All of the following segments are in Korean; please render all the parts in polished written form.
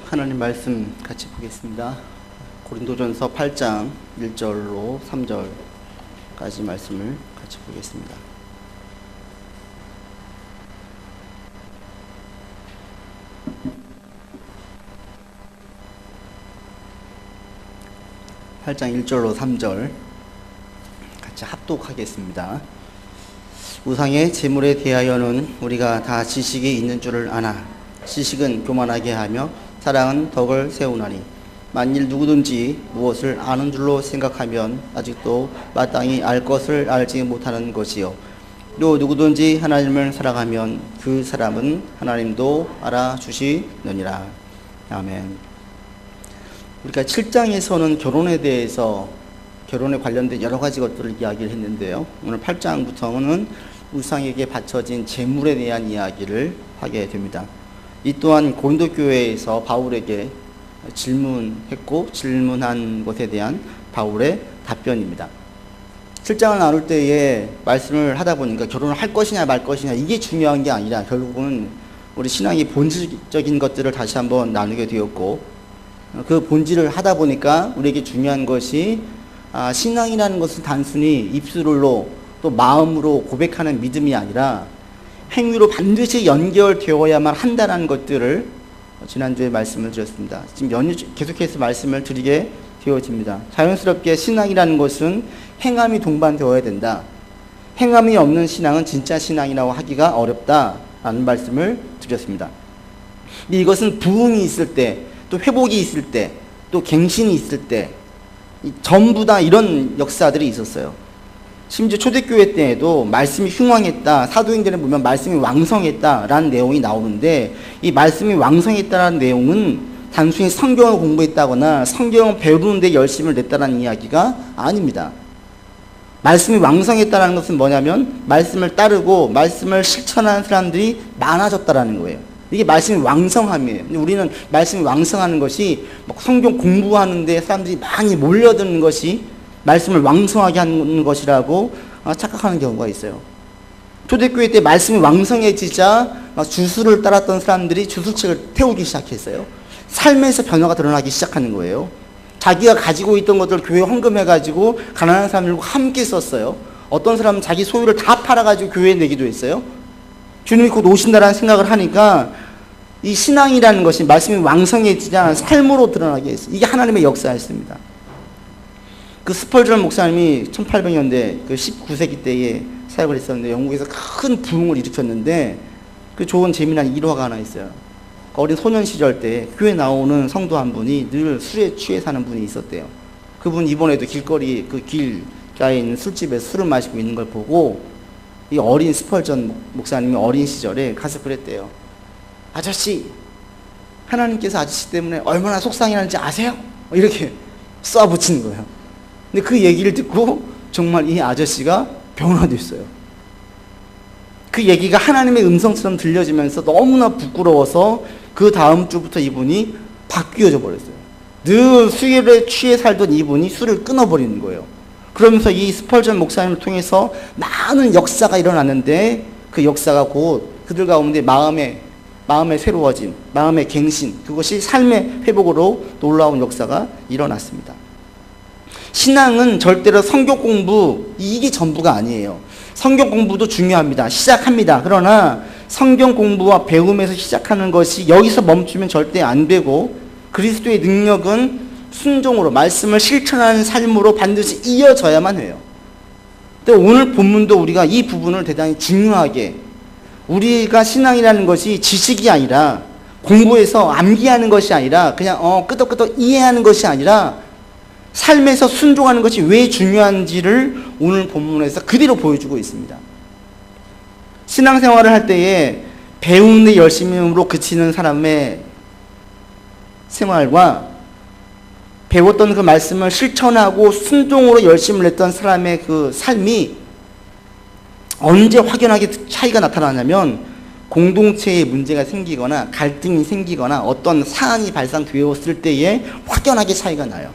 하나님 말씀 같이 보겠습니다. 고린도전서 8장 1절로 3절까지 말씀을 같이 보겠습니다. (8장 1절로 3절) 같이 합독하겠습니다. 우상의 제물에 대하여는 우리가 다 지식이 있는 줄을 아나 지식은 교만하게 하며 사랑은 덕을 세우나니 만일 누구든지 무엇을 아는 줄로 생각하면 아직도 마땅히 알 것을 알지 못하는 것이요 또 누구든지 하나님을 사랑하면 그 사람은 하나님도 알아주시느니라. 아멘. 우리가 7장에서는 결혼에 대해서 결혼에 관련된 여러 가지 것들을 이야기를 했는데요, 오늘 8장부터는 우상에게 바쳐진 제물에 대한 이야기를 하게 됩니다. 이 또한 고린도 교회에서 바울에게 질문했고 질문한 것에 대한 바울의 답변입니다. 7장을 나눌 때에 말씀을 하다 보니까 결혼을 할 것이냐 말 것이냐 이게 중요한 게 아니라 결국은 우리 신앙의 본질적인 것들을 다시 한번 나누게 되었고, 그 본질을 하다 보니까 우리에게 중요한 것이 신앙이라는 것은 단순히 입술로 또 마음으로 고백하는 믿음이 아니라 행위로 반드시 연결되어야만 한다는 것들을 지난주에 말씀을 드렸습니다. 지금 계속해서 말씀을 드리게 되어집니다. 자연스럽게 신앙이라는 것은 행함이 동반되어야 된다. 행함이 없는 신앙은 진짜 신앙이라고 하기가 어렵다라는 말씀을 드렸습니다. 이것은 부흥이 있을 때, 또 회복이 있을 때, 또 갱신이 있을 때 전부 다 이런 역사들이 있었어요. 심지어 초대교회 때에도 말씀이 흉왕했다, 사도행전에 보면 말씀이 왕성했다라는 내용이 나오는데, 이 말씀이 왕성했다라는 내용은 단순히 성경을 공부했다거나 성경을 배우는 데 열심을 냈다라는 이야기가 아닙니다. 말씀이 왕성했다라는 것은 뭐냐면 말씀을 따르고 말씀을 실천하는 사람들이 많아졌다라는 거예요. 이게 말씀이 왕성함이에요. 근데 우리는 말씀이 왕성하는 것이 성경 공부하는데 사람들이 많이 몰려드는 것이 말씀을 왕성하게 하는 것이라고 착각하는 경우가 있어요. 초대교회 때 말씀이 왕성해지자 주술을 따랐던 사람들이 주술책을 태우기 시작했어요. 삶에서 변화가 드러나기 시작하는 거예요. 자기가 가지고 있던 것들을 교회에 헌금해가지고 가난한 사람들과 함께 썼어요. 어떤 사람은 자기 소유를 다 팔아가지고 교회에 내기도 했어요. 주님이 곧 오신다라는 생각을 하니까 이 신앙이라는 것이 말씀이 왕성해지자 삶으로 드러나게 했어요. 이게 하나님의 역사였습니다. 그 스펄전 목사님이 1800년대 그 19세기 때에 사역을 했었는데 영국에서 큰 부흥을 일으켰는데, 그 좋은 재미난 일화가 하나 있어요. 어린 소년 시절 때 교회 나오는 성도 한 분이 늘 술에 취해 사는 분이 있었대요. 그분 이번에도 길거리 그 길가에 있는 술집에서 술을 마시고 있는 걸 보고 이 어린 스펄전 목사님이 어린 시절에 가서 그랬대요. 아저씨, 하나님께서 아저씨 때문에 얼마나 속상해하는지 아세요? 이렇게 쏴붙이는 거예요. 근데 그 얘기를 듣고 정말 이 아저씨가 변화됐어요. 그 얘기가 하나님의 음성처럼 들려지면서 너무나 부끄러워서 그 다음 주부터 이분이 바뀌어져 버렸어요. 늘 술에 취해 살던 이분이 술을 끊어버리는 거예요. 그러면서 이 스펄전 목사님을 통해서 많은 역사가 일어났는데, 그 역사가 곧 그들 가운데 마음의 새로워짐, 마음의 갱신, 그것이 삶의 회복으로 놀라운 역사가 일어났습니다. 신앙은 절대로 성경 공부 이게 전부가 아니에요. 성경 공부도 중요합니다. 시작합니다. 그러나 성경 공부와 배움에서 시작하는 것이 여기서 멈추면 절대 안 되고, 그리스도의 능력은 순종으로 말씀을 실천하는 삶으로 반드시 이어져야만 해요. 근데 오늘 본문도 우리가 이 부분을 대단히 중요하게, 우리가 신앙이라는 것이 지식이 아니라 공부해서 암기하는 것이 아니라 그냥 끄덕끄덕 이해하는 것이 아니라 삶에서 순종하는 것이 왜 중요한지를 오늘 본문에서 그대로 보여주고 있습니다. 신앙생활을 할 때에 배우는 데 열심으로 그치는 사람의 생활과 배웠던 그 말씀을 실천하고 순종으로 열심을 냈던 사람의 그 삶이 언제 확연하게 차이가 나타나냐면, 공동체에 문제가 생기거나 갈등이 생기거나 어떤 사안이 발생되었을 때에 확연하게 차이가 나요.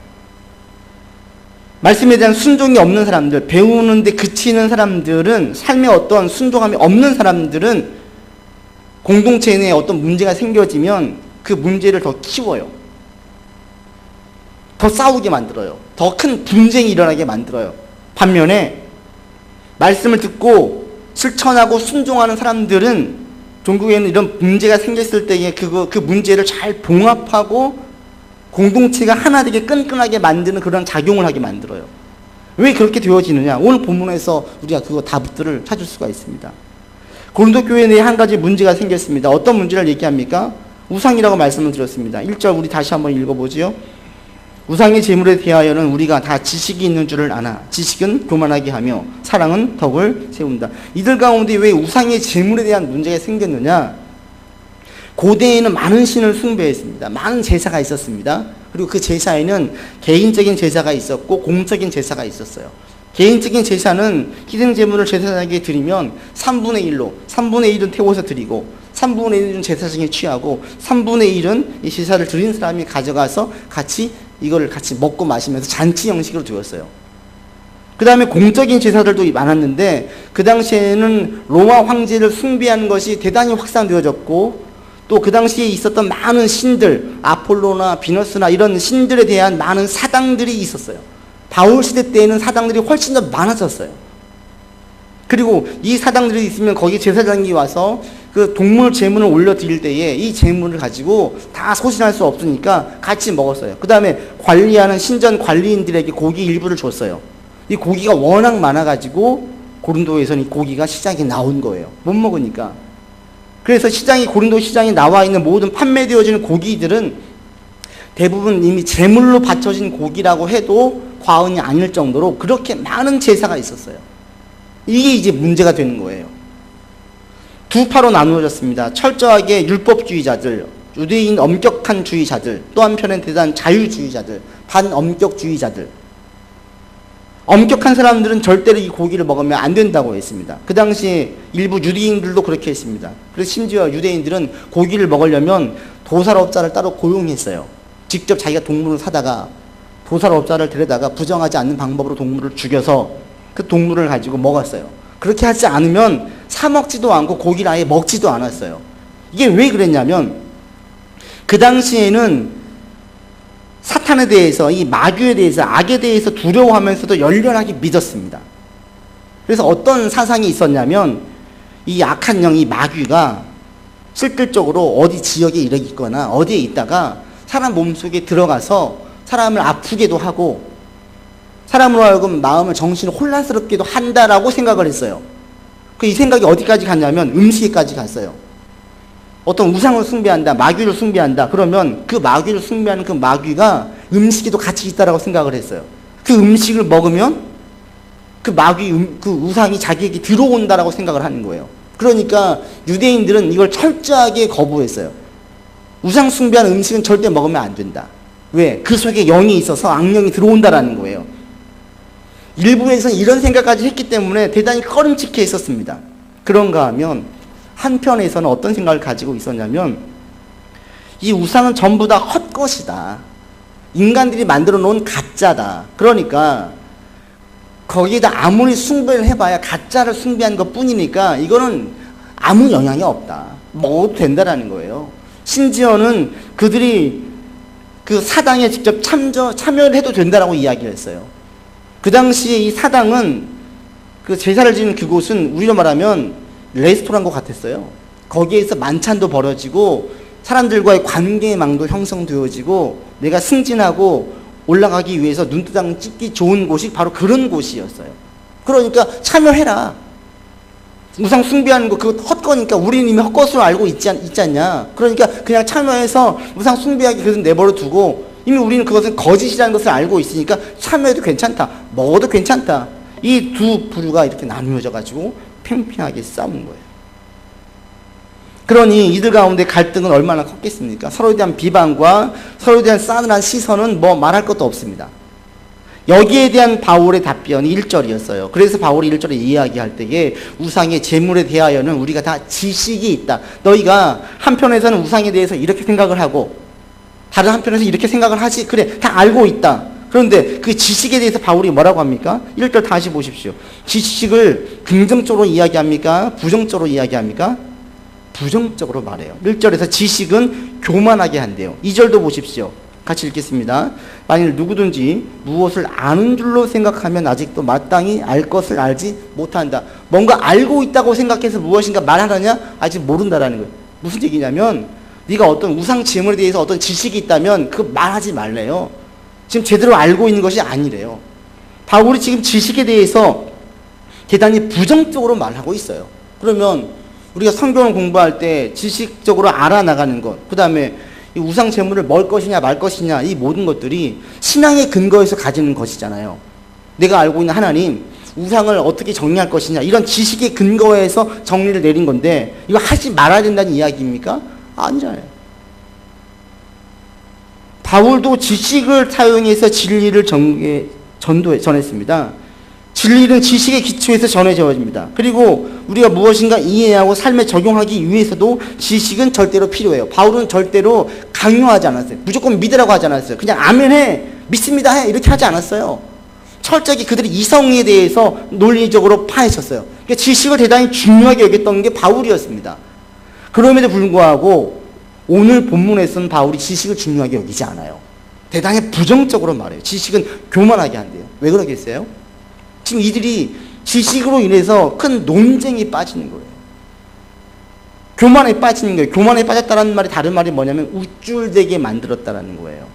말씀에 대한 순종이 없는 사람들, 배우는데 그치는 사람들은, 삶에 어떤 순종함이 없는 사람들은 공동체 내에 어떤 문제가 생겨지면 그 문제를 더 키워요. 더 싸우게 만들어요. 더 큰 분쟁이 일어나게 만들어요. 반면에 말씀을 듣고 실천하고 순종하는 사람들은 종교에는 이런 문제가 생겼을 때에 그 문제를 잘 봉합하고 공동체가 하나 되게 끈끈하게 만드는 그런 작용을 하게 만들어요. 왜 그렇게 되어지느냐? 오늘 본문에서 우리가 그거 답들을 찾을 수가 있습니다. 고린도 교회 내에 한 가지 문제가 생겼습니다. 어떤 문제를 얘기합니까? 우상이라고 말씀을 드렸습니다. 1절 우리 다시 한번 읽어보지요. 우상의 제물에 대하여는 우리가 다 지식이 있는 줄을 아나 지식은 교만하게 하며 사랑은 덕을 세운다. 이들 가운데 왜 우상의 제물에 대한 문제가 생겼느냐? 고대에는 많은 신을 숭배했습니다. 많은 제사가 있었습니다. 그리고 그 제사에는 개인적인 제사가 있었고 공적인 제사가 있었어요. 개인적인 제사는 희생제물을 제사장에게 드리면 3분의 1은 태워서 드리고 3분의 1은 제사장에 취하고 3분의 1은 이 제사를 드린 사람이 가져가서 이거를 같이 먹고 마시면서 잔치 형식으로 두었어요. 그 다음에 공적인 제사들도 많았는데 그 당시에는 로마 황제를 숭배하는 것이 대단히 확산되어졌고 또 그 당시에 있었던 많은 신들, 아폴로나 비너스나 이런 신들에 대한 많은 사당들이 있었어요. 바울 시대 때에는 사당들이 훨씬 더 많아졌어요. 그리고 이 사당들이 있으면 거기 제사장이 와서 그 동물 제물을 올려드릴 때에 이 제물을 가지고 다 소진할 수 없으니까 같이 먹었어요. 그 다음에 관리하는 신전 관리인들에게 고기 일부를 줬어요. 이 고기가 워낙 많아가지고 고린도에서는 이 고기가 시장에 나온 거예요. 못 먹으니까. 그래서 고린도 시장에 나와 있는 모든 판매되어지는 고기들은 대부분 이미 제물로 바쳐진 고기라고 해도 과언이 아닐 정도로 그렇게 많은 제사가 있었어요. 이게 이제 문제가 되는 거예요. 두 파로 나누어졌습니다. 철저하게 율법주의자들, 유대인 엄격한 주의자들, 또 한편엔 대단한 자유주의자들, 반엄격주의자들. 엄격한 사람들은 절대로 이 고기를 먹으면 안 된다고 했습니다. 그 당시에 일부 유대인들도 그렇게 했습니다. 그래서 심지어 유대인들은 고기를 먹으려면 도살업자를 따로 고용했어요. 직접 자기가 동물을 사다가 도살업자를 데려다가 부정하지 않는 방법으로 동물을 죽여서 그 동물을 가지고 먹었어요. 그렇게 하지 않으면 사 먹지도 않고 고기를 아예 먹지도 않았어요. 이게 왜 그랬냐면 그 당시에는 사탄에 대해서, 이 마귀에 대해서, 악에 대해서 두려워하면서도 열렬하게 믿었습니다. 그래서 어떤 사상이 있었냐면 이 악한 영, 이 마귀가 실질적으로 어디 지역에 있거나 어디에 있다가 사람 몸속에 들어가서 사람을 아프게도 하고 사람으로 하여금 마음을 정신을 혼란스럽게도 한다라고 생각을 했어요. 이 생각이 어디까지 갔냐면 음식에까지 갔어요. 어떤 우상을 숭배한다, 마귀를 숭배한다. 그러면 그 마귀를 숭배하는 그 마귀가 음식에도 같이 있다라고 생각을 했어요. 그 음식을 먹으면 그 그 우상이 자기에게 들어온다라고 생각을 하는 거예요. 그러니까 유대인들은 이걸 철저하게 거부했어요. 우상 숭배하는 음식은 절대 먹으면 안 된다. 왜? 그 속에 영이 있어서 악령이 들어온다라는 거예요. 일부에서는 이런 생각까지 했기 때문에 대단히 꺼림칙해 있었습니다. 그런가 하면 한편에서는 어떤 생각을 가지고 있었냐면 이 우상은 전부 다 헛것이다. 인간들이 만들어 놓은 가짜다. 그러니까 거기에다 아무리 숭배를 해봐야 가짜를 숭배한 것 뿐이니까 이거는 아무 영향이 없다. 먹어도 된다라는 거예요. 심지어는 그들이 그 사당에 직접 참여를 해도 된다라고 이야기를 했어요. 그 당시에 이 사당은 그 제사를 지는 그곳은 우리로 말하면 레스토랑과 같았어요. 거기에서 만찬도 벌어지고 사람들과의 관계망도 형성되어지고 내가 승진하고 올라가기 위해서 눈두장 찍기 좋은 곳이 바로 그런 곳이었어요. 그러니까 참여해라. 우상 숭배하는 거 그거 헛거니까 우리는 이미 헛것으로 알고 있지 않냐. 그러니까 그냥 참여해서 우상 숭배하기 그것은 내버려 두고 이미 우리는 그것은 거짓이라는 것을 알고 있으니까 참여해도 괜찮다. 먹어도 괜찮다. 이 두 부류가 이렇게 나누어져 가지고 팽팽하게 싸우는 거예요. 그러니 이들 가운데 갈등은 얼마나 컸겠습니까? 서로에 대한 비방과 서로에 대한 싸늘한 시선은 뭐 말할 것도 없습니다. 여기에 대한 바울의 답변이 1절이었어요. 그래서 바울이 1절에 이야기할 때에 우상의 제물에 대하여는 우리가 다 지식이 있다. 너희가 한편에서는 우상에 대해서 이렇게 생각을 하고 다른 한편에서 이렇게 생각을 하지. 그래, 다 알고 있다. 그런데 그 지식에 대해서 바울이 뭐라고 합니까? 1절 다시 보십시오. 지식을 긍정적으로 이야기합니까? 부정적으로 이야기합니까? 부정적으로 말해요. 1절에서 지식은 교만하게 한대요. 2절도 보십시오. 같이 읽겠습니다. 만일 누구든지 무엇을 아는 줄로 생각하면 아직도 마땅히 알 것을 알지 못한다. 뭔가 알고 있다고 생각해서 무엇인가 말하느냐? 아직 모른다라는 거예요. 무슨 얘기냐면 네가 어떤 우상 제물에 대해서 어떤 지식이 있다면 그 말하지 말래요. 지금 제대로 알고 있는 것이 아니래요. 바울이 지금 지식에 대해서 대단히 부정적으로 말하고 있어요. 그러면 우리가 성경을 공부할 때 지식적으로 알아나가는 것, 그 다음에 이 우상 제물을 먹을 것이냐 말 것이냐, 이 모든 것들이 신앙의 근거에서 가지는 것이잖아요. 내가 알고 있는 하나님, 우상을 어떻게 정리할 것이냐, 이런 지식의 근거에서 정리를 내린 건데 이거 하지 말아야 된다는 이야기입니까? 아니잖아요. 바울도 지식을 사용해서 진리를 전했습니다. 진리는 지식의 기초에서 전해져집니다. 그리고 우리가 무엇인가 이해하고 삶에 적용하기 위해서도 지식은 절대로 필요해요. 바울은 절대로 강요하지 않았어요. 무조건 믿으라고 하지 않았어요. 그냥 아멘해, 믿습니다 해, 이렇게 하지 않았어요. 철저히 그들의 이성에 대해서 논리적으로 파헤쳤어요. 그러니까 지식을 대단히 중요하게 여겼던 게 바울이었습니다. 그럼에도 불구하고 오늘 본문에서는 바울이 지식을 중요하게 여기지 않아요. 대단히 부정적으로 말해요. 지식은 교만하게 한대요. 왜 그러겠어요? 지금 이들이 지식으로 인해서 큰 논쟁이 빠지는 거예요. 교만에 빠지는 거예요. 교만에 빠졌다는 말이 다른 말이 뭐냐면 우쭐대게 만들었다라는 거예요.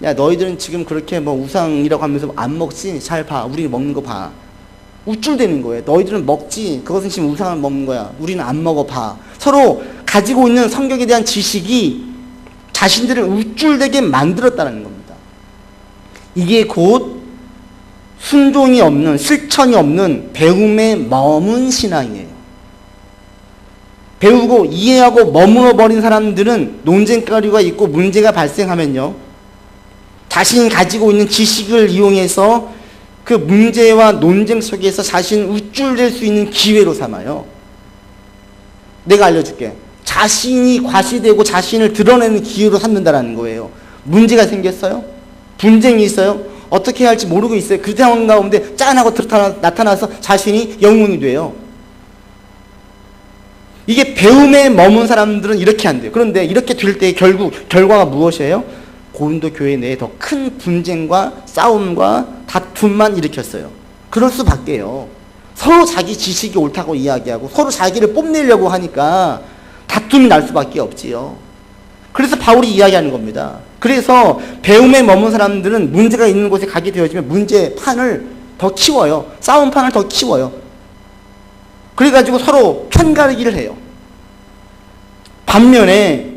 야, 너희들은 지금 그렇게 뭐 우상이라고 하면서 안 먹지? 잘 봐. 우리 먹는 거 봐. 우쭐대는 거예요. 너희들은 먹지? 그것은 지금 우상을 먹는 거야. 우리는 안 먹어 봐. 서로 가지고 있는 성경에 대한 지식이 자신들을 우쭐대게 만들었다는 겁니다. 이게 곧 순종이 없는, 실천이 없는 배움에 머문 신앙이에요. 배우고 이해하고 머물러 버린 사람들은 논쟁거리가 있고 문제가 발생하면요, 자신이 가지고 있는 지식을 이용해서 그 문제와 논쟁 속에서 자신을 우쭐댈 수 있는 기회로 삼아요. 내가 알려줄게. 자신이 과시되고 자신을 드러내는 기회로 삼는다는 거예요. 문제가 생겼어요? 분쟁이 있어요? 어떻게 해야 할지 모르고 있어요. 그 상황 가운데 짠하고 나타나서 자신이 영웅이 돼요. 이게 배움에 머문 사람들은 이렇게 안 돼요. 그런데 이렇게 될 때 결국 결과가 무엇이에요? 고린도 교회 내에 더 큰 분쟁과 싸움과 다툼만 일으켰어요. 그럴 수밖에요. 서로 자기 지식이 옳다고 이야기하고 서로 자기를 뽐내려고 하니까 다툼이 날 수밖에 없지요. 그래서 바울이 이야기하는 겁니다. 그래서 배움에 머문 사람들은 문제가 있는 곳에 가게 되어지면 문제판을 더 키워요. 싸움판을 더 키워요. 그래가지고 서로 편가르기를 해요. 반면에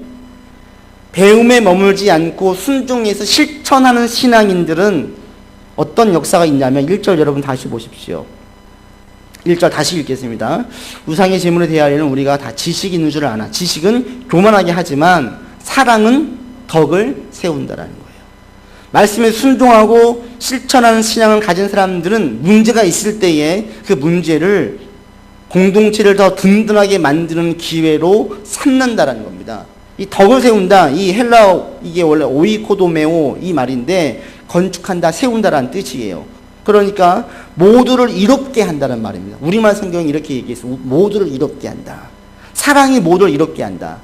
배움에 머물지 않고 순종해서 실천하는 신앙인들은 어떤 역사가 있냐면 1절 여러분 다시 보십시오. 1절 다시 읽겠습니다. 우상의 제물에 대하여는 우리가 다 지식이 있는 줄 아나. 지식은 교만하게 하지만 사랑은 덕을 세운다라는 거예요. 말씀에 순종하고 실천하는 신앙을 가진 사람들은 문제가 있을 때에 그 문제를 공동체를 더 든든하게 만드는 기회로 삼는다라는 겁니다. 이 덕을 세운다, 이 헬라어 이게 원래 오이코도메오 이 말인데 건축한다, 세운다라는 뜻이에요. 그러니까 모두를 이롭게 한다는 말입니다. 우리말 성경이 이렇게 얘기했어요. 모두를 이롭게 한다. 사랑이 모두를 이롭게 한다.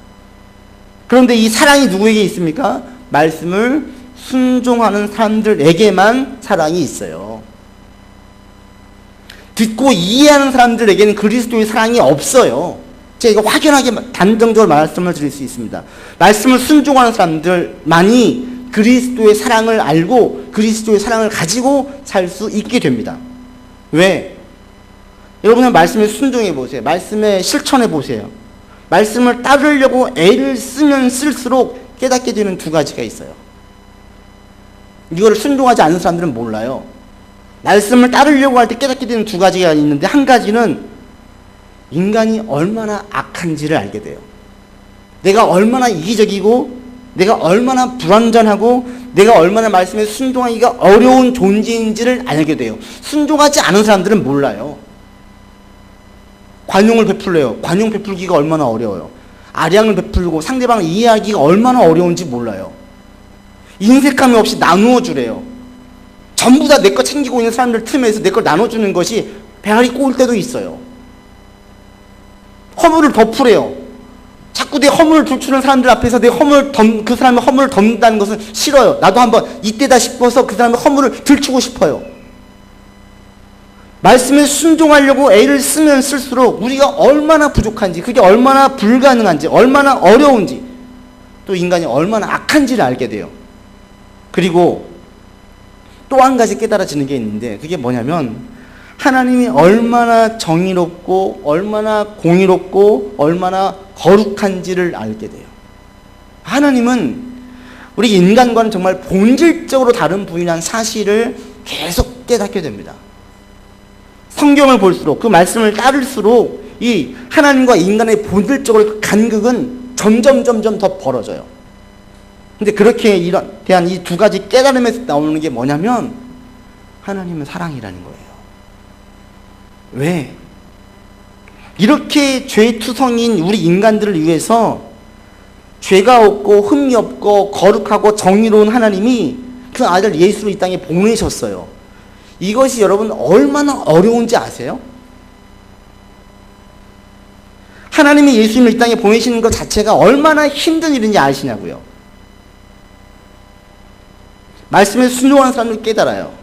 그런데 이 사랑이 누구에게 있습니까? 말씀을 순종하는 사람들에게만 사랑이 있어요. 듣고 이해하는 사람들에게는 그리스도의 사랑이 없어요. 제가 이거 확연하게 단정적으로 말씀을 드릴 수 있습니다. 말씀을 순종하는 사람들만이 그리스도의 사랑을 알고 그리스도의 사랑을 가지고 살 수 있게 됩니다. 왜? 여러분은 말씀에 순종해 보세요. 말씀에 실천해 보세요. 말씀을 따르려고 애를 쓰면 쓸수록 깨닫게 되는 두 가지가 있어요. 이거를 순종하지 않는 사람들은 몰라요. 말씀을 따르려고 할 때 깨닫게 되는 두 가지가 있는데, 한 가지는 인간이 얼마나 악한지를 알게 돼요. 내가 얼마나 이기적이고 내가 얼마나 불완전하고 내가 얼마나 말씀에 순종하기가 어려운 존재인지를 알게 돼요. 순종하지 않은 사람들은 몰라요. 관용을 베풀래요. 관용 베풀기가 얼마나 어려워요. 아량을 베풀고 상대방을 이해하기가 얼마나 어려운지 몰라요. 인색함이 없이 나누어 주래요. 전부 다 내 거 챙기고 있는 사람들 틈에서 내 걸 나눠주는 것이 배알이 꼬일 때도 있어요. 허물을 덮으래요. 자꾸 내 허물을 들추는 사람들 앞에서 그 사람의 허물을 덮는다는 것은 싫어요. 나도 한번 이때다 싶어서 그 사람의 허물을 들추고 싶어요. 말씀에 순종하려고 애를 쓰면 쓸수록 우리가 얼마나 부족한지, 그게 얼마나 불가능한지, 얼마나 어려운지, 또 인간이 얼마나 악한지를 알게 돼요. 그리고 또 한 가지 깨달아지는 게 있는데, 그게 뭐냐면 하나님이 얼마나 정의롭고 얼마나 공의롭고 얼마나 거룩한지를 알게 돼요. 하나님은 우리 인간과는 정말 본질적으로 다른 분이라는 사실을 계속 깨닫게 됩니다. 성경을 볼수록, 그 말씀을 따를수록 이 하나님과 인간의 본질적으로 간극은 점점 더 벌어져요. 근데 그렇게 대한 이 두 가지 깨달음에서 나오는 게 뭐냐면 하나님은 사랑이라는 거예요. 왜? 이렇게 죄투성인 우리 인간들을 위해서 죄가 없고 흠이 없고 거룩하고 정의로운 하나님이 그 아들 예수를 이 땅에 보내셨어요. 이것이 여러분 얼마나 어려운지 아세요? 하나님이 예수님을 이 땅에 보내시는 것 자체가 얼마나 힘든 일인지 아시냐고요. 말씀에 순종하는 사람들 깨달아요.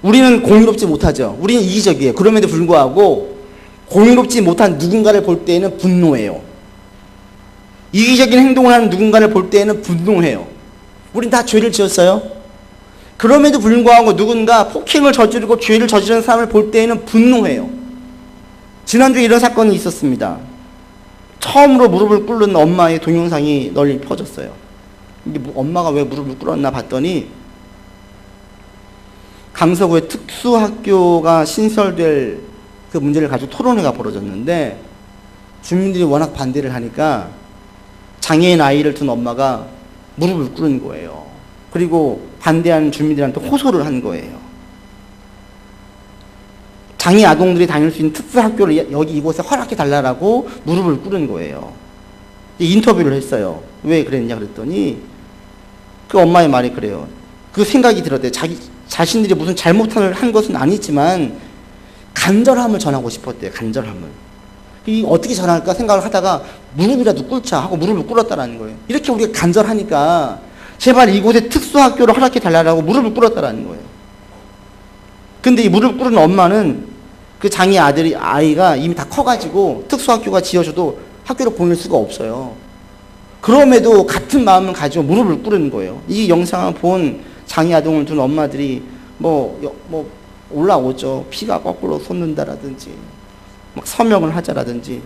우리는 공의롭지 못하죠. 우리는 이기적이에요. 그럼에도 불구하고 공의롭지 못한 누군가를 볼 때에는 분노해요. 이기적인 행동을 하는 누군가를 볼 때에는 분노해요. 우린 다 죄를 지었어요. 그럼에도 불구하고 누군가 폭행을 저지르고 죄를 저지르는 사람을 볼 때에는 분노해요. 지난주에 이런 사건이 있었습니다. 처음으로 무릎을 꿇는 엄마의 동영상이 널리 퍼졌어요. 이게 엄마가 왜 무릎을 꿇었나 봤더니 강서구에 특수학교가 신설될 그 문제를 가지고 토론회가 벌어졌는데 주민들이 워낙 반대를 하니까 장애인 아이를 둔 엄마가 무릎을 꿇은 거예요. 그리고 반대하는 주민들한테 호소를 한 거예요. 장애 아동들이 다닐 수 있는 특수학교를 여기 이곳에 허락해 달라고 무릎을 꿇은 거예요. 인터뷰를 했어요. 왜 그랬냐 그랬더니 그 엄마의 말이 그래요. 그 생각이 들었대요. 자신들이 무슨 잘못을 한 것은 아니지만 간절함을 전하고 싶었대요. 간절함을. 어떻게 전할까 생각을 하다가 무릎이라도 꿇자 하고 무릎을 꿇었다라는 거예요. 이렇게 우리가 간절하니까 제발 이곳에 특수학교를 허락해 달라고 무릎을 꿇었다라는 거예요. 근데 이 무릎 꿇은 엄마는 그 장애 아이가 이미 다 커가지고 특수학교가 지어져도 학교를 보낼 수가 없어요. 그럼에도 같은 마음을 가지고 무릎을 꿇은 거예요. 이 영상을 본 장애 아동을 둔 엄마들이 올라오죠. 피가 거꾸로 솟는다라든지 막 서명을 하자라든지.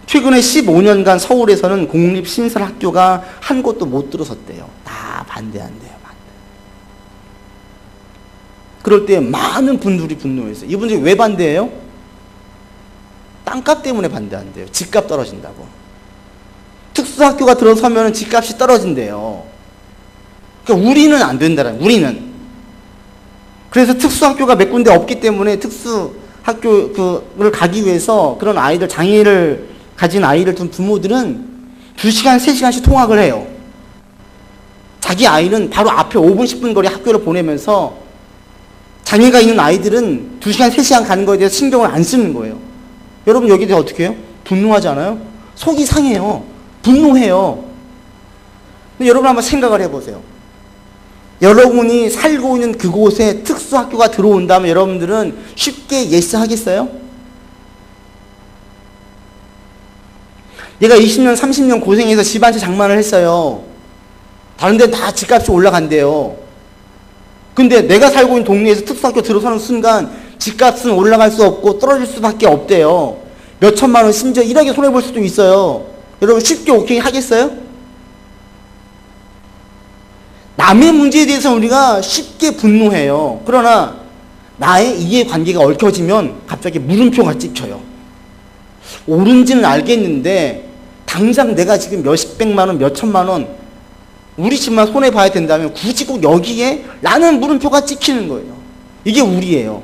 최근에 15년간 서울에서는 공립신설학교가 한 곳도 못 들어섰대요. 다 반대한대요. 그럴 때 많은 분들이 분노했어요. 이분들이 왜 반대해요? 땅값 때문에 반대한대요. 집값 떨어진다고. 특수학교가 들어서면 집값이 떨어진대요. 그러니까 우리는 안 된다는 거예요. 우리는. 그래서 특수학교가 몇 군데 없기 때문에 특수학교를 가기 위해서 그런 아이들, 장애를 가진 아이를 둔 부모들은 2시간, 3시간씩 통학을 해요. 자기 아이는 바로 앞에 5분, 10분 거리 학교를 보내면서 장애가 있는 아이들은 2시간, 3시간 가는 거에 대해서 신경을 안 쓰는 거예요. 여러분 여기에 대해 어떻게 해요? 분노하지 않아요? 속이 상해요. 분노해요. 근데 여러분 한번 생각을 해보세요. 여러분이 살고 있는 그곳에 특수학교가 들어온다면 여러분들은 쉽게 예스 하겠어요? 내가 20년, 30년 고생해서 집 한 채 장만을 했어요. 다른 데는 다 집값이 올라간대요. 근데 내가 살고 있는 동네에서 특수학교 들어서는 순간 집값은 올라갈 수 없고 떨어질 수밖에 없대요. 몇 천만 원, 심지어 1억에 손해볼 수도 있어요. 여러분 쉽게 오케이 하겠어요? 남의 문제에 대해서 우리가 쉽게 분노해요. 그러나 나의 이해관계가 얽혀지면 갑자기 물음표가 찍혀요. 옳은지는 알겠는데 당장 내가 지금 몇백만 원, 몇천만 원 우리 집만 손해봐야 된다면 굳이 꼭 여기에 라는 물음표가 찍히는 거예요. 이게 우리예요.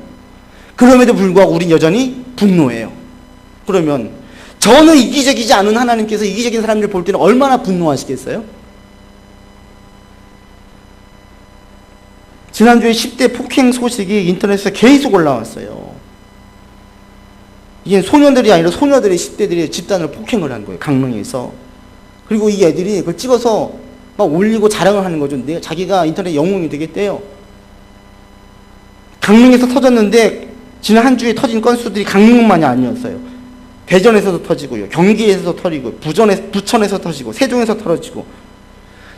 그럼에도 불구하고 우린 여전히 분노해요. 그러면 저는 이기적이지 않은 하나님께서 이기적인 사람들 볼 때는 얼마나 분노하시겠어요? 지난주에 10대 폭행 소식이 인터넷에 계속 올라왔어요. 이게 소년들이 아니라 소녀들이 10대들이 집단으로 폭행을 한 거예요. 강릉에서. 그리고 이 애들이 그걸 찍어서 막 올리고 자랑을 하는 거죠. 자기가 인터넷 영웅이 되겠대요. 강릉에서 터졌는데 지난 한 주에 터진 건수들이 강릉만이 아니었어요. 대전에서도 터지고요. 경기에서도 터지고 부천에서 터지고 세종에서 터지고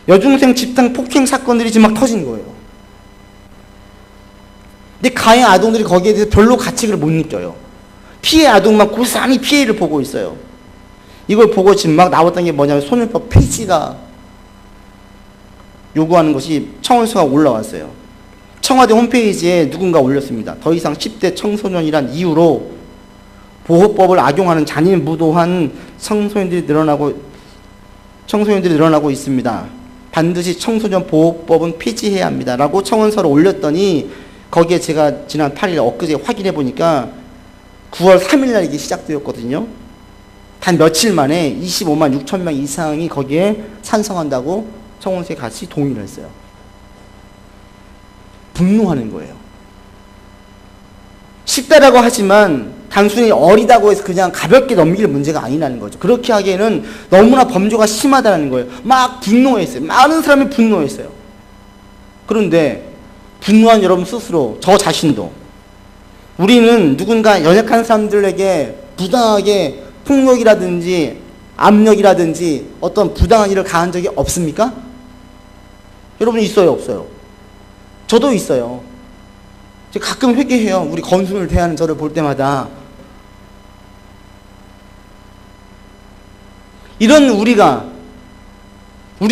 여중생 집단 폭행 사건들이 지금 막 터진 거예요. 근데 가해 아동들이 거기에 대해서 별로 가책을 못 느껴요. 피해 아동만 고스란히 피해를 보고 있어요. 이걸 보고 지금 막 나왔던 게 뭐냐면 소년법 폐지가 요구하는 것이 청원서가 올라왔어요. 청와대 홈페이지에 누군가 올렸습니다. 더 이상 10대 청소년이란 이유로 보호법을 악용하는 잔인무도한 청소년들이 늘어나고 있습니다. 반드시 청소년 보호법은 폐지해야 합니다. 라고 청원서를 올렸더니 거기에 제가 지난 8일 엊그제 확인해 보니까 9월 3일 날 이게 시작되었거든요. 단 며칠 만에 25만 6천 명 이상이 거기에 찬성한다고 청원서에 같이 동의를 했어요. 분노하는 거예요. 10대라고 하지만 단순히 어리다고 해서 그냥 가볍게 넘길 문제가 아니라는 거죠. 그렇게 하기에는 너무나 범죄가 심하다는 거예요. 막 분노했어요. 많은 사람이 분노했어요. 그런데 분노한 여러분 스스로, 저 자신도 우리는 누군가 연약한 사람들에게 부당하게 폭력이라든지 압력이라든지 어떤 부당한 일을 가한 적이 없습니까? 여러분 있어요, 없어요? 저도 있어요. 제가 가끔 회개해요. 우리 건순을 대하는 저를 볼 때마다. 이런 우리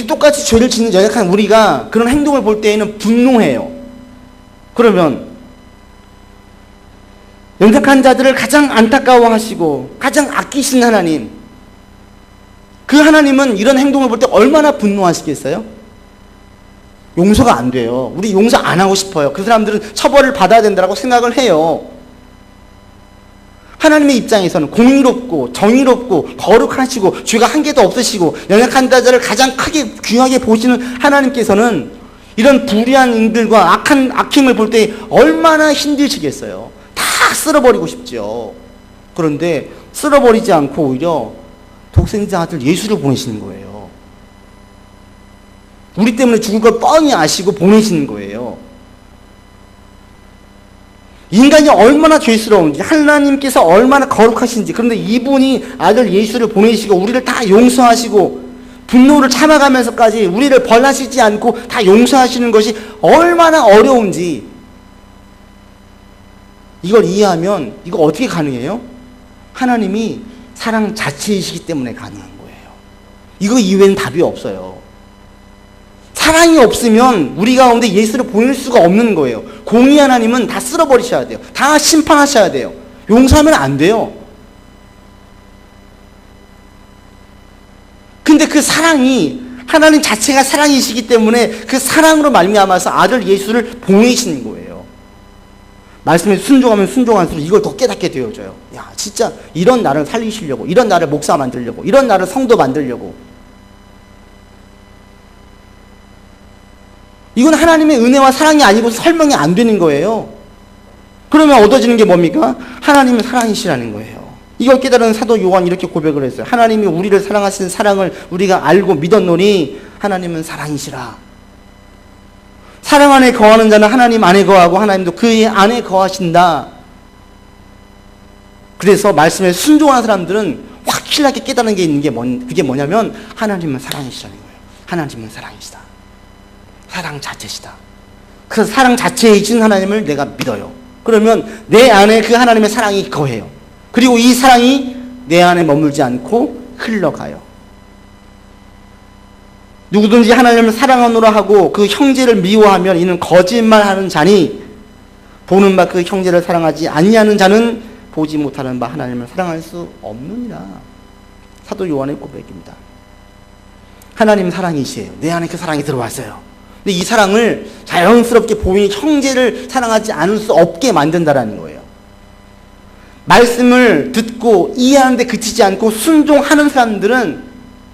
똑같이 죄를 짓는 연약한 우리가 그런 행동을 볼 때에는 분노해요. 그러면 연약한 자들을 가장 안타까워하시고 가장 아끼신 하나님, 그 하나님은 이런 행동을 볼 때 얼마나 분노하시겠어요? 용서가 안 돼요. 우리 용서 안 하고 싶어요. 그 사람들은 처벌을 받아야 된다고 생각을 해요. 하나님의 입장에서는 공의롭고 정의롭고 거룩하시고 죄가 한 개도 없으시고 연약한 자들을 가장 크게 귀하게 보시는 하나님께서는 이런 불의한 인들과 악행을 볼 때 얼마나 힘드시겠어요. 다 쓸어버리고 싶죠. 그런데 쓸어버리지 않고 오히려 독생자 아들 예수를 보내시는 거예요. 우리 때문에 죽을 걸 뻔히 아시고 보내시는 거예요. 인간이 얼마나 죄스러운지, 하나님께서 얼마나 거룩하신지, 그런데 이분이 아들 예수를 보내시고 우리를 다 용서하시고 분노를 참아가면서까지 우리를 벌하시지 않고 다 용서하시는 것이 얼마나 어려운지, 이걸 이해하면 이거 어떻게 가능해요? 하나님이 사랑 자체이시기 때문에 가능한 거예요. 이거 이외에는 답이 없어요. 사랑이 없으면 우리 가운데 예수를 보낼 수가 없는 거예요. 공의 하나님은 다 쓸어버리셔야 돼요. 다 심판하셔야 돼요. 용서하면 안 돼요. 근데 그 사랑이 하나님 자체가 사랑이시기 때문에 그 사랑으로 말미암아서 아들 예수를 보내시는 거예요. 말씀에 순종하면 순종할수록 이걸 더 깨닫게 되어져요. 야, 진짜 이런 나를 살리시려고, 이런 나를 목사 만들려고, 이런 나를 성도 만들려고. 이건 하나님의 은혜와 사랑이 아니고 설명이 안 되는 거예요. 그러면 얻어지는 게 뭡니까? 하나님은 사랑이시라는 거예요. 이걸 깨달은 사도 요한이 이렇게 고백을 했어요. 하나님이 우리를 사랑하시는 사랑을 우리가 알고 믿었노니 하나님은 사랑이시라. 사랑 안에 거하는 자는 하나님 안에 거하고 하나님도 그의 안에 거하신다. 그래서 말씀에 순종하는 사람들은 확실하게 깨달은 게 있는 게 그게 뭐냐면 하나님은 사랑이시라는 거예요. 하나님은 사랑이시다. 사랑 자체시다. 그 사랑 자체이신 하나님을 내가 믿어요. 그러면 내 안에 그 하나님의 사랑이 거해요. 그리고 이 사랑이 내 안에 머물지 않고 흘러가요. 누구든지 하나님을 사랑하노라 하고 그 형제를 미워하면 이는 거짓말하는 자니 보는 바 그 형제를 사랑하지 아니하는 자는 보지 못하는 바 하나님을 사랑할 수 없느니라. 사도 요한의 고백입니다. 하나님 사랑이시에요. 내 안에 그 사랑이 들어왔어요. 근데 이 사랑을 자연스럽게 보이는 형제를 사랑하지 않을 수 없게 만든다라는 거예요. 말씀을 듣고 이해하는데 그치지 않고 순종하는 사람들은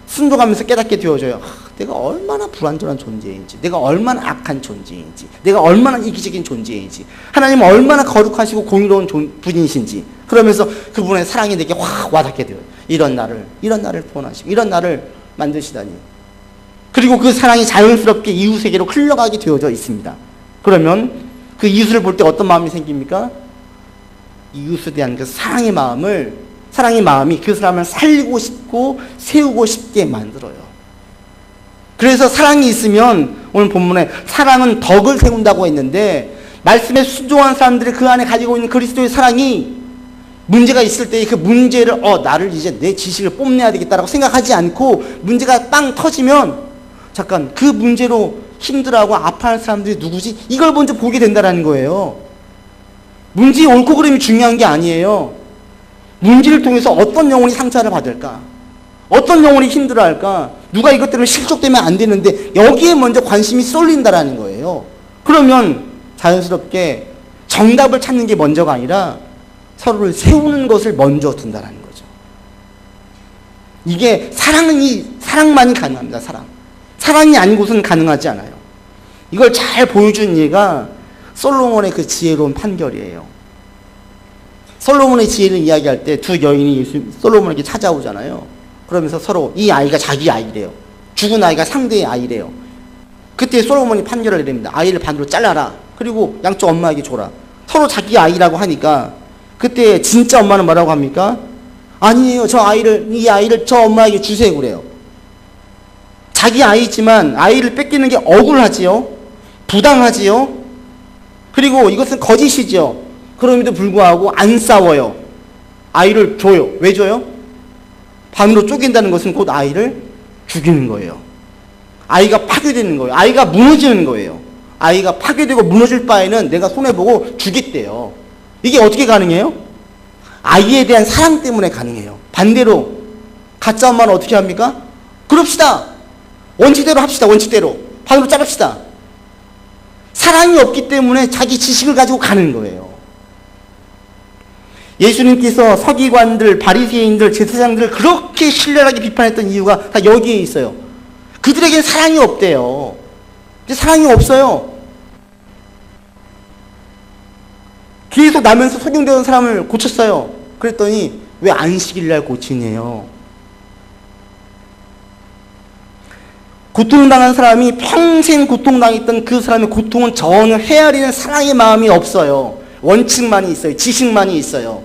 순종하면서 깨닫게 되어져요. 내가 얼마나 불완전한 존재인지, 내가 얼마나 악한 존재인지, 내가 얼마나 이기적인 존재인지, 하나님은 얼마나 거룩하시고 공의로운 분이신지, 그러면서 그분의 사랑이 내게 확 와닿게 돼요. 이런 나를 구원하시고 이런 나를 만드시다니. 그리고 그 사랑이 자연스럽게 이웃에게로 흘러가게 되어져 있습니다. 그러면 그 이웃을 볼 때 어떤 마음이 생깁니까? 이웃에 대한 그 사랑의 마음이 그 사람을 살리고 싶고 세우고 싶게 만들어요. 그래서 사랑이 있으면, 오늘 본문에 사랑은 덕을 세운다고 했는데, 말씀에 순종한 사람들이 그 안에 가지고 있는 그리스도의 사랑이 문제가 있을 때 그 문제를 나를 이제 내 지식을 뽐내야 되겠다라고 생각하지 않고, 문제가 빵 터지면 잠깐 그 문제로 힘들어하고 아파하는 사람들이 누구지? 이걸 먼저 보게 된다는 거예요. 문제의 옳고 그름이 중요한 게 아니에요. 문제를 통해서 어떤 영혼이 상처를 받을까? 어떤 영혼이 힘들어할까? 누가 이것 때문에 실족되면 안 되는데 여기에 먼저 관심이 쏠린다라는 거예요. 그러면 자연스럽게 정답을 찾는 게 먼저가 아니라 서로를 세우는 것을 먼저 둔다라는 거죠. 이게 사랑만이 가능합니다. 사랑이 아닌 곳은 가능하지 않아요. 이걸 잘 보여준 예가 솔로몬의 그 지혜로운 판결이에요. 솔로몬의 지혜를 이야기할 때 두 여인이 솔로몬에게 찾아오잖아요. 그러면서 서로 이 아이가 자기 아이래요. 죽은 아이가 상대의 아이래요. 그때 솔로몬이 판결을 내립니다. 아이를 반으로 잘라라. 그리고 양쪽 엄마에게 줘라. 서로 자기 아이라고 하니까 그때 진짜 엄마는 뭐라고 합니까? 아니에요. 이 아이를 저 엄마에게 주세요. 그래요. 자기 아이지만 아이를 뺏기는 게 억울하지요. 부당하지요. 그리고 이것은 거짓이죠. 그럼에도 불구하고 안 싸워요. 아이를 줘요. 왜 줘요? 반으로 쪼갠다는 것은 곧 아이를 죽이는 거예요. 아이가 파괴되는 거예요. 아이가 무너지는 거예요. 아이가 파괴되고 무너질 바에는 내가 손해보고 죽겠대요. 이게 어떻게 가능해요? 아이에 대한 사랑 때문에 가능해요. 반대로 가짜 엄마는 어떻게 합니까? 그럽시다. 원칙대로 합시다. 원칙대로. 반으로 자릅시다. 사랑이 없기 때문에 자기 지식을 가지고 가는 거예요. 예수님께서 서기관들, 바리새인들, 제사장들을 그렇게 신랄하게 비판했던 이유가 다 여기에 있어요. 그들에겐 사랑이 없대요. 사랑이 없어요. 계속 나면서 속용되는 사람을 고쳤어요. 그랬더니 왜 안식일날 고치네요. 고통당한 사람이 평생 고통당했던 그 사람의 고통은 전혀 헤아리는 사랑의 마음이 없어요. 원칙만이 있어요. 지식만이 있어요.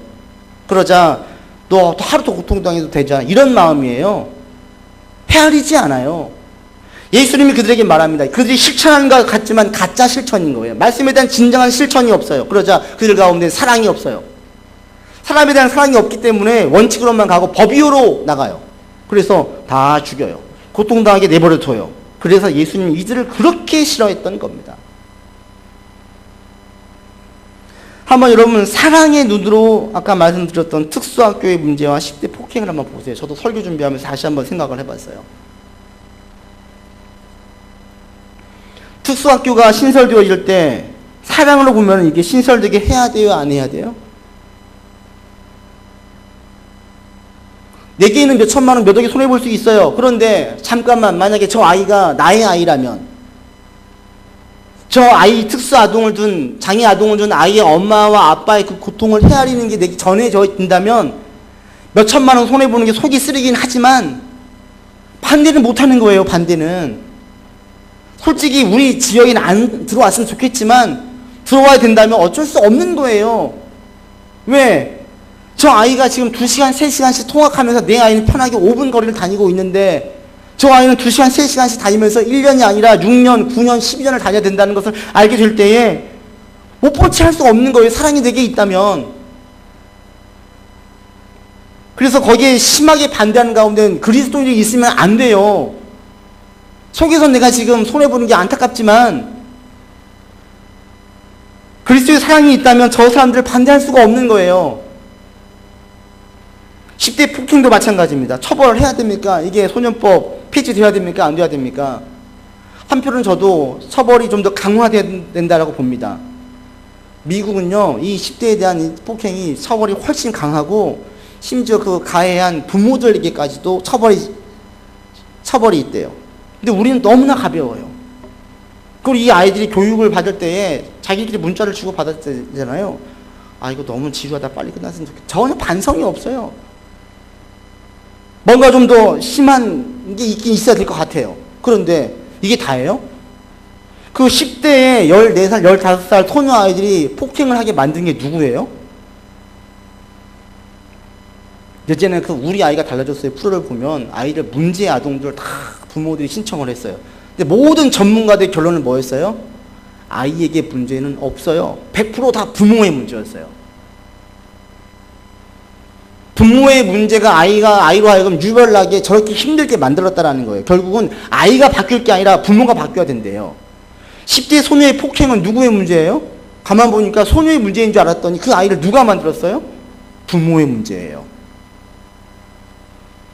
그러자 너 하루 더 고통당해도 되잖아. 이런 마음이에요. 헤아리지 않아요. 예수님이 그들에게 말합니다. 그들이 실천하는 것 같지만 가짜 실천인 거예요. 말씀에 대한 진정한 실천이 없어요. 그러자 그들 가운데 사랑이 없어요. 사람에 대한 사랑이 없기 때문에 원칙으로만 가고 법의로 나가요. 그래서 다 죽여요. 고통당하게 내버려둬요. 그래서 예수님이 이들을 그렇게 싫어했던 겁니다. 한번 여러분 사랑의 눈으로 아까 말씀드렸던 특수학교의 문제와 10대 폭행을 한번 보세요. 저도 설교 준비하면서 다시 한번 생각을 해봤어요. 특수학교가 신설되어질 때 사랑으로 보면 이게 신설되게 해야 돼요? 안 해야 돼요? 내게 있는 몇 천만 원, 몇 억에 손해볼 수 있어요. 그런데 잠깐만, 만약에 저 아이가 나의 아이라면, 저 아이 특수아동을 둔, 장애 아동을 둔 아이의 엄마와 아빠의 그 고통을 헤아리는 게 내게 전해져 있다면 몇 천만 원 손해보는 게 속이 쓰리긴 하지만 반대는 못하는 거예요. 반대는 솔직히 우리 지역에는 안 들어왔으면 좋겠지만 들어와야 된다면 어쩔 수 없는 거예요. 왜? 저 아이가 지금 2시간, 3시간씩 통학하면서 내 아이는 편하게 5분 거리를 다니고 있는데 저 아이는 2시간, 3시간씩 다니면서 1년이 아니라 6년, 9년, 12년을 다녀야 된다는 것을 알게 될 때에 못 보채할 수가 없는 거예요. 사랑이 내게 있다면. 그래서 거기에 심하게 반대하는 가운데는 그리스도인이 있으면 안 돼요. 속에서 내가 지금 손해보는 게 안타깝지만 그리스도의 사랑이 있다면 저 사람들을 반대할 수가 없는 거예요. 10대 폭행도 마찬가지입니다. 처벌을 해야 됩니까? 이게 소년법 폐지돼야 됩니까? 안 돼야 됩니까? 한편으로는 저도 처벌이 좀 더 강화돼야 된다고 봅니다. 미국은요, 이 10대에 대한 폭행이 처벌이 훨씬 강하고 심지어 그 가해한 부모들에게까지도 처벌이 있대요. 근데 우리는 너무나 가벼워요. 그리고 이 아이들이 교육을 받을 때에 자기들이 문자를 주고 받았잖아요. 아, 이거 너무 지루하다. 빨리 끝났으면 좋겠다. 전혀 반성이 없어요. 뭔가 좀 더 심한 게 있긴 있어야 될 것 같아요. 그런데 이게 다예요? 그 10대에 14살, 15살 소녀 아이들이 폭행을 하게 만든 게 누구예요? 예전에 그 우리 아이가 달라졌어요 프로를 보면 아이들 문제 아동들 다 부모들이 신청을 했어요. 근데 모든 전문가들의 결론은 뭐였어요? 아이에게 문제는 없어요. 100% 다 부모의 문제였어요. 부모의 문제가 아이로 하여금 유별나게 저렇게 힘들게 만들었다라는 거예요. 결국은 아이가 바뀔 게 아니라 부모가 바뀌어야 된대요. 10대 소녀의 폭행은 누구의 문제예요? 가만 보니까 소녀의 문제인 줄 알았더니 그 아이를 누가 만들었어요? 부모의 문제예요.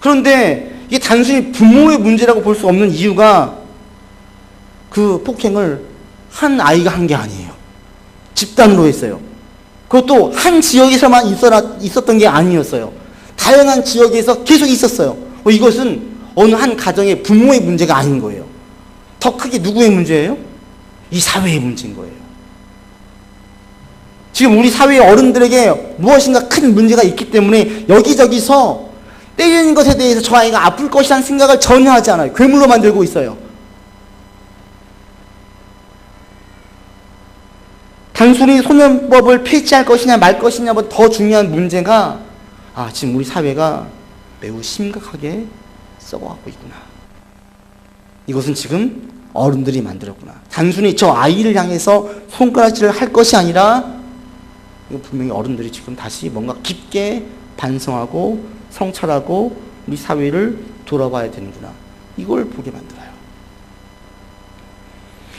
그런데 이게 단순히 부모의 문제라고 볼 수 없는 이유가 그 폭행을 한 아이가 한 게 아니에요. 집단으로 했어요. 그것도 한 지역에서만 있었던 게 아니었어요. 다양한 지역에서 계속 있었어요. 이것은 어느 한 가정의 부모의 문제가 아닌 거예요. 더 크게 누구의 문제예요? 이 사회의 문제인 거예요. 지금 우리 사회의 어른들에게 무엇인가 큰 문제가 있기 때문에 여기저기서 때리는 것에 대해서 저 아이가 아플 것이라는 생각을 전혀 하지 않아요. 괴물로 만들고 있어요. 단순히 소년법을 폐지할 것이냐 말 것이냐보다 더 중요한 문제가 지금 우리 사회가 매우 심각하게 썩어가고 있구나. 이것은 지금 어른들이 만들었구나. 단순히 저 아이를 향해서 손가락질을 할 것이 아니라 이거 분명히 어른들이 지금 다시 뭔가 깊게 반성하고 성찰하고 우리 사회를 돌아봐야 되는구나. 이걸 보게 만들어요.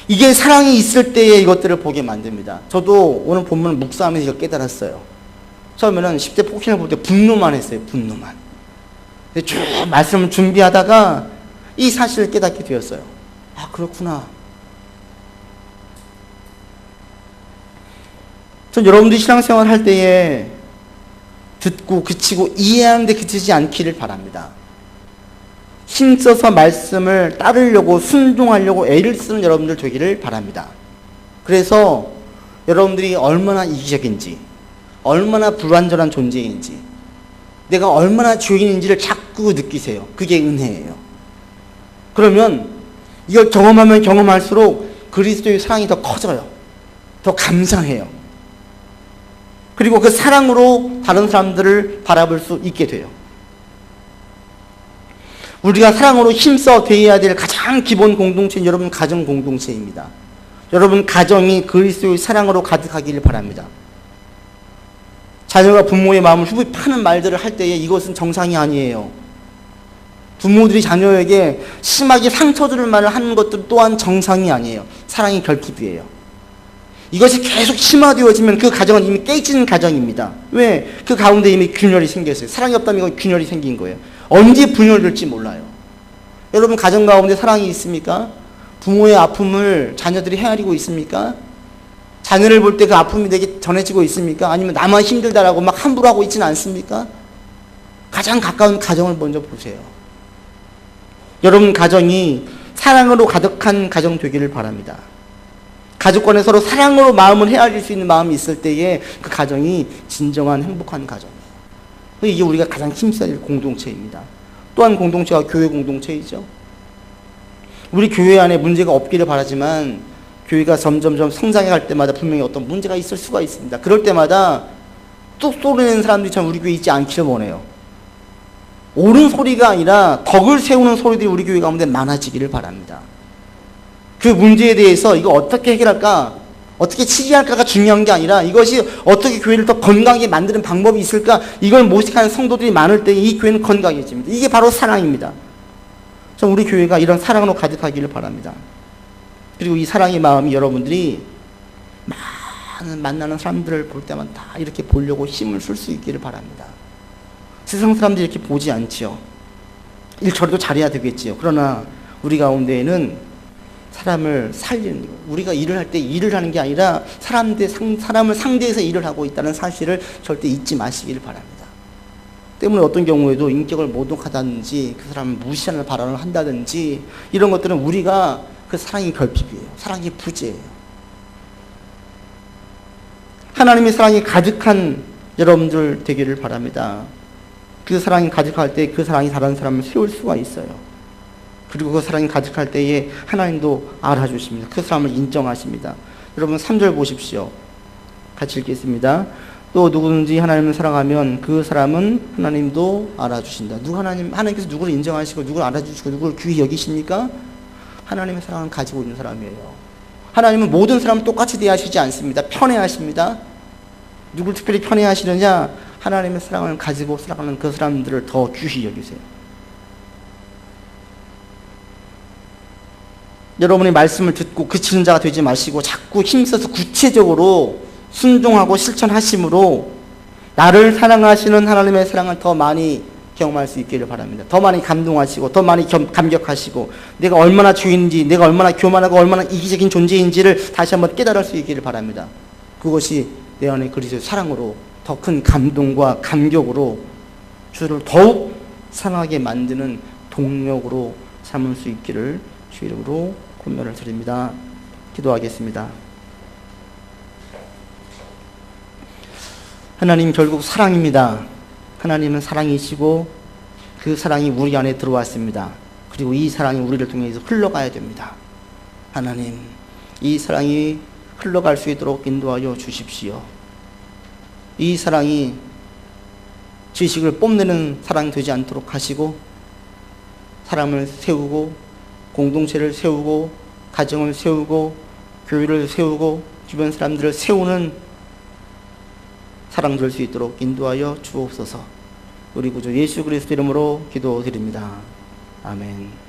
이게 사랑이 있을 때에 이것들을 보게 만듭니다. 저도 오늘 본문 묵상하면서 이걸 깨달았어요. 처음에는 10대 폭행을 볼 때 분노만 했어요. 분노만. 근데 쭉 말씀을 준비하다가 이 사실을 깨닫게 되었어요. 아, 그렇구나. 전 여러분들이 신앙생활 할 때에 듣고 그치고 이해하는데 그치지 않기를 바랍니다. 힘써서 말씀을 따르려고 순종하려고 애를 쓰는 여러분들 되기를 바랍니다. 그래서 여러분들이 얼마나 이기적인지, 얼마나 불완전한 존재인지, 내가 얼마나 죄인인지를 자꾸 느끼세요. 그게 은혜예요. 그러면 이걸 경험하면 경험할수록 그리스도의 사랑이 더 커져요. 더 감사해요. 그리고 그 사랑으로 다른 사람들을 바라볼 수 있게 돼요. 우리가 사랑으로 힘써 대해야 될 가장 기본 공동체는 여러분 가정 공동체입니다. 여러분 가정이 그리스도의 사랑으로 가득하기를 바랍니다. 자녀가 부모의 마음을 후비 파는 말들을 할 때에 이것은 정상이 아니에요. 부모들이 자녀에게 심하게 상처 주는 말을 하는 것도 또한 정상이 아니에요. 사랑의 결핍이에요. 이것이 계속 심화되어지면 그 가정은 이미 깨진 가정입니다. 왜? 그 가운데 이미 균열이 생겼어요. 사랑이 없다면 이건 균열이 생긴 거예요. 언제 분열될지 몰라요. 여러분 가정 가운데 사랑이 있습니까? 부모의 아픔을 자녀들이 헤아리고 있습니까? 자녀를 볼 때 그 아픔이 내게 전해지고 있습니까? 아니면 나만 힘들다라고 막 함부로 하고 있지는 않습니까? 가장 가까운 가정을 먼저 보세요. 여러분 가정이 사랑으로 가득한 가정 되기를 바랍니다. 가족 간에 서로 사랑으로 마음을 헤아릴 수 있는 마음이 있을 때에 그 가정이 진정한 행복한 가정이에요. 이게 우리가 가장 힘써야 될 공동체입니다. 또한 공동체가 교회 공동체이죠. 우리 교회 안에 문제가 없기를 바라지만 교회가 점점점 성장해 갈 때마다 분명히 어떤 문제가 있을 수가 있습니다. 그럴 때마다 뚝 소리내는 사람들이 참 우리 교회에 있지 않기를 원해요. 옳은 소리가 아니라 덕을 세우는 소리들이 우리 교회 가운데 많아지기를 바랍니다. 그 문제에 대해서 이거 어떻게 해결할까, 어떻게 치유할까가 중요한 게 아니라 이것이 어떻게 교회를 더 건강하게 만드는 방법이 있을까, 이걸 모색하는 성도들이 많을 때 이 교회는 건강해집니다. 이게 바로 사랑입니다. 저 우리 교회가 이런 사랑으로 가득하기를 바랍니다. 그리고 이 사랑의 마음이 여러분들이 많은 만나는 사람들을 볼 때만 다 이렇게 보려고 힘을 쓸 수 있기를 바랍니다. 세상 사람들이 이렇게 보지 않지요. 일처리도 잘해야 되겠지요. 그러나 우리 가운데에는 사람을 살리는 것, 우리가 일을 할 때 일을 하는 게 아니라 사람을 상대해서 일을 하고 있다는 사실을 절대 잊지 마시기를 바랍니다. 때문에 어떤 경우에도 인격을 모독하다든지 그 사람을 무시하는 발언을 한다든지 이런 것들은 우리가 그 사랑이 결핍이에요. 사랑이 부재예요. 하나님의 사랑이 가득한 여러분들 되기를 바랍니다. 그 사랑이 가득할 때 그 사랑이 다른 사람을 세울 수가 있어요. 그리고 그 사랑이 가득할 때에 하나님도 알아주십니다. 그 사람을 인정하십니다. 여러분 3절 보십시오. 같이 읽겠습니다. 또 누구든지 하나님을 사랑하면 그 사람은 하나님도 알아주신다. 하나님께서 누구를 인정하시고 누구를 알아주시고 누구를 귀히 여기십니까? 하나님의 사랑을 가지고 있는 사람이에요. 하나님은 모든 사람을 똑같이 대하시지 않습니다. 편애하십니다. 누굴 특별히 편애하시느냐? 하나님의 사랑을 가지고 살아가는 그 사람들을 더 귀히 여기세요. 여러분의 말씀을 듣고 그치는 자가 되지 마시고 자꾸 힘써서 구체적으로 순종하고 실천하심으로 나를 사랑하시는 하나님의 사랑을 더 많이 경험할 수 있기를 바랍니다. 더 많이 감동하시고 더 많이 감격하시고 내가 얼마나 죄인인지, 내가 얼마나 교만하고 얼마나 이기적인 존재인지를 다시 한번 깨달을 수 있기를 바랍니다. 그것이 내 안에 그리스도의 사랑으로 더 큰 감동과 감격으로 주를 더욱 사랑하게 만드는 동력으로 삼을 수 있기를 주 이름으로 권면을 드립니다. 기도하겠습니다. 하나님 결국 사랑입니다. 하나님은 사랑이시고 그 사랑이 우리 안에 들어왔습니다. 그리고 이 사랑이 우리를 통해서 흘러가야 됩니다. 하나님, 이 사랑이 흘러갈 수 있도록 인도하여 주십시오. 이 사랑이 지식을 뽐내는 사랑이 되지 않도록 하시고 사람을 세우고 공동체를 세우고 가정을 세우고 교회를 세우고 주변 사람들을 세우는 사랑 될 수 있도록 인도하여 주옵소서. 우리 구주 예수 그리스도 이름으로 기도드립니다. 아멘.